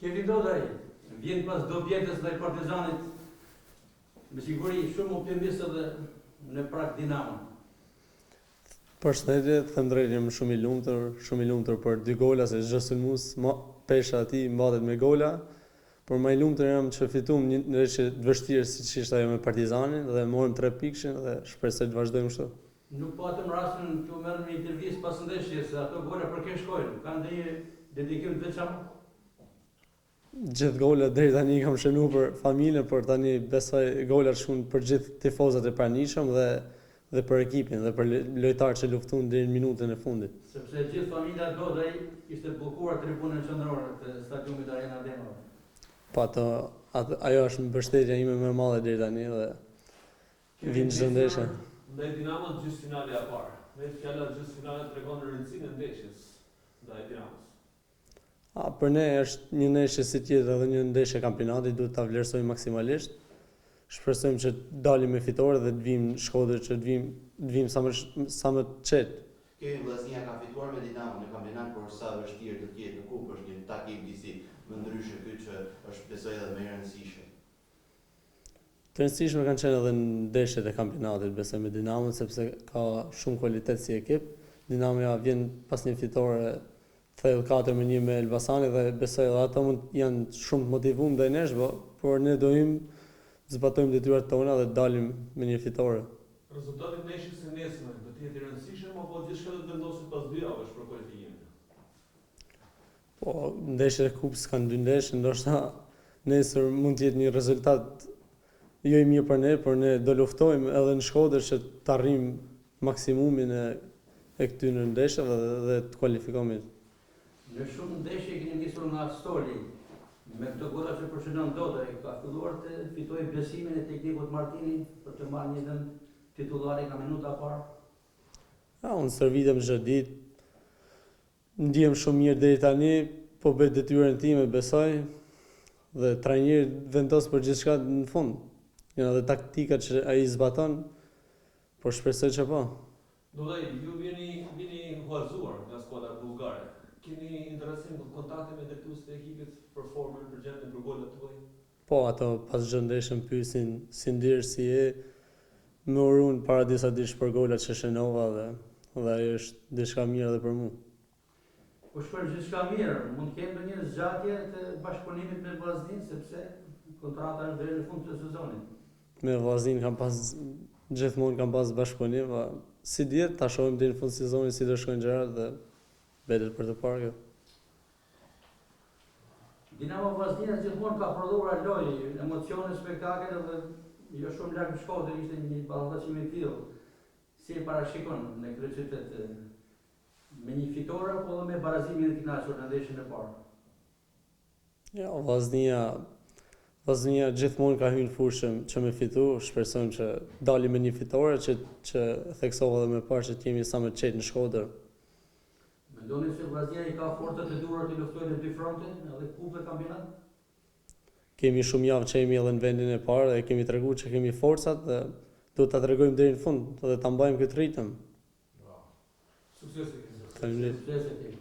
Kemi ndodhaj, vjen pas do vjetës ndaj Partizanit, me siguri shumë optimist edhe në prak Dinamo. Përshëndetje, të them drejtë jam shumë i lumtur për 2 gola se çdo sulmues pesha aty mbatet me gola. Por më i lumtur jam që fituam një ndeshje të vështirë siç ishte ajo me Partizanin dhe morëm 3 pikë dhe shpresoj të vazhdojmë kështu. Nuk patëm rastin që u merrëm një intervistë pas ndeshjes se ato gola për kë shkojnë. Kanë ndonjë dedikim të veçantë? Gjithë golat deri tani kam shënuar për familjen, por tani besoj golat shkojnë për gjithë tifozat e pranishëm dhe për ekipin dhe për lojtarët që luftuan deri në minutën e fundit. Sepse gjithë familja Dodaj ishte bllokuar tribunën qendrore të stadiumit Arena Dema. Po ajo është mbështetja ime më e madhe deri tani dhe vin çdo ndeshje. Ndaj Dinamos gjysmëfinale e parë. Me fjala gjysmëfinale tregon rëndësinë e ndeshjes ndaj Dinamos. Për ne është një ndeshje si tjetër edhe një ndeshje kampionati, duhet ta vlerësojmë maksimalisht. Shpresojmë që dalim me fitore dhe të vim në Shkodër, që të vim sa më të qetë. Kemi Vllaznia ka fituar me Dinamo në kampionat, por sa vështirë do të jetë në kupë, është një takim disi më ndryshe ky që është besoj edhe më e rëndësishme. Të rëndësishme kanë qenë edhe ndeshjet e kampionatit, besoj me Dinamon, sepse ka shumë kualitet si ekip. Dinamoja vjen pas një fitore thellë 4-1 me Elbasanin dhe besoj edhe ata janë shumë të motivuar ndaj nesh, por ne dojmë zbatojmë detyrat tona dhe dalim me një fitore. Rezultati i ndeshjes së nesërme do të jetë i rëndësishëm apo gjithçka do të vendoset pas 2 javësh për kualifikimin? Po, ndeshjet e kupës kanë 2 ndeshje, ndoshta nesër mund të jetë një rezultat jo i mirë për ne, por ne do luftojmë edhe në Shkodër që të arrijmë maksimumin e këtyre ndeshjeve dhe të kualifikohemi. Në shumë ndeshje keni nisur nga Stoli. Me këto gola që përshënon Dodaj, ka filluar të fitojë besimin e teknikut Martini për të marrë një vend titullari nga minuta parë? Unë servitem çdo ditë. Ndihem shumë mirë deri tani, po bëj detyrën time, besoj, dhe trajneri vendos për gjithçka në fund. Janë edhe taktikat që ai zbaton, por shpresoj që po. Dodaj, ju vini huazuar nga skuadra bullgare. Keni interesim për kontakte me drejtuesit e ekipit për formën, për gjendjen, për golat tuaj? Po, ato pas çdo ndeshje më pyesin si ndirë, si e. Më urun para disa ditë për golat që shënova dhe ajo është diçka mirë edhe për mua. Po shkoj gjithçka mirë, mund të kemë ndonjë zgjatje të bashkëpunimit me Vllaznin sepse kontrata është deri në fund të sezonit. Me Vllaznin gjithmonë kam pas bashkëpunim, si dihet ta shohim deri në fund të sezonit si do shkojnë gjërat dhe betet për të parë kjo. Dinamo Vllaznia gjithmonë ka prodhuar lojë, emocione, spektakel dhe jo shumë larg në Shkodër ishte një ballallëqim i tillë. Si e parashikon në këtë qytet me një fitore apo edhe me barazimin e kënaqur në ndeshjen e parë? Ja, Vllaznia gjithmonë ka hyrë në fushë që me fitu, shpresojmë që dalim me një fitore që theksova edhe më parë që të jemi sa më të qetë në Shkodër. Mendoni se Vllaznia i ka forcat e duhura të luftojë në 2 fronte, edhe kupë dhe kampionat? Kemi shumë javë që jemi edhe në vendin e parë dhe kemi treguar që kemi forcat dhe do ta tregojmë deri në fund dhe ta mbajmë këtë ritëm. Sukses. Faleminderit.